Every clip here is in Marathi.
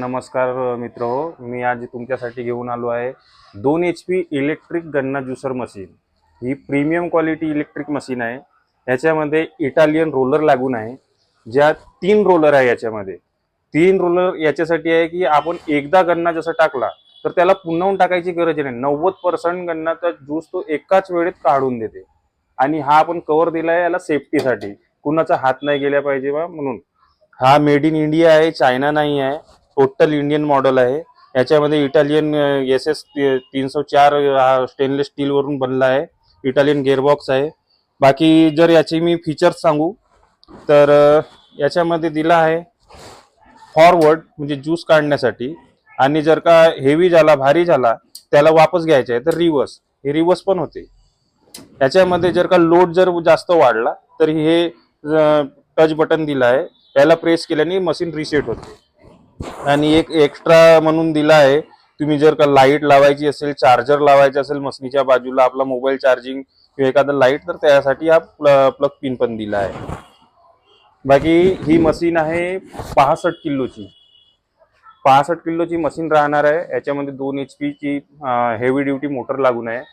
नमस्कार मित्र मी आज तुमच्यासाठी घेऊन आलो आहे 2 HP इलेक्ट्रिक गन्ना ज्यूसर मशीन। ही प्रीमियम क्वालिटी इलेक्ट्रिक मशीन आहे। याच्यामध्ये इटालियन रोलर लागून आहे, ज्या 3 रोलर आहे। याच्यामध्ये 3 रोलर याच्यासाठी आहे की आपण एकदा गन्ना जसं टाकला तर त्याला पुन्हा टाकायची गरज नाही। 90% गन्नाचा ज्यूस तो एकाच वेळेत काढून देते। आणि हा आपण कव्हर दिलाय याला सेफ्टीसाठी, कुणाचा हात नाही गेला पाहिजे म्हणून। हा मेड इन इंडिया आहे, चायना नाही आहे, टोटल इंडियन मॉडेल आहे। याच्यामध्ये इटालियन SS 304 स्टेनलेस स्टील वरून बनला आहे, इटालियन गिअरबॉक्स आहे। बाकी जर याचे मी फीचर्स सांगू तर याच्यामध्ये दिला आहे फॉरवर्ड म्हणजे ज्यूस काढण्यासाठी, आणि जर का हेवी झाला भारी झाला त्याला वापस घ्यायचा आहे तर रिवर्स, हे रिवर्स पण होते। याच्यामध्ये जर का लोड जर जास्त वाढला तर हे टच बटन दिला आहे, त्याला प्रेस केल्याने मशीन रिसेट होते। आणि एक एक्स्ट्रा म्हणून दिला आहे, तुम्ही जर का लाईट लावायची असेल, चार्जर लावायचा असेल मशीनच्या बाजूला आपला मोबाईल चार्जिंग किंवा एखादा लाईट, तर त्यासाठी हा प्लग पिन पण दिला आहे। बाकी ही मशीन आहे 65 किलोची, 65 किलोची मशीन राहणार आहे। याच्यामध्ये 2 HP ची हेवी ड्युटी मोटर लागून आहे।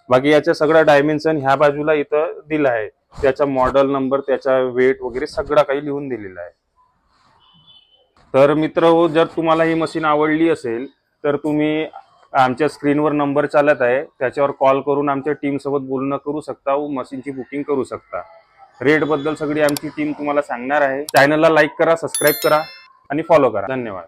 बाकी याचा सगळा डायमेन्शन ह्या बाजूला इथं दिला आहे, त्याचा मॉडेल नंबर, त्याचा वेट वगैरे सगळं काही लिहून दिलेलं आहे। तर मित्र, जर तुम्हाला ही मशीन आवडली असेल तर तुम्ही आमच्या स्क्रीनवर नंबर चालत आहे त्याच्यावर कॉल करून आमच्या टीम सोबत बोलणं करू शकता व मशीनची बुकिंग करू शकता। रेट बद्दल सगळी आमची टीम तुम्हाला सांगणार आहे। चॅनलला लाईक करा, सबस्क्राईब करा आणि फॉलो करा। धन्यवाद।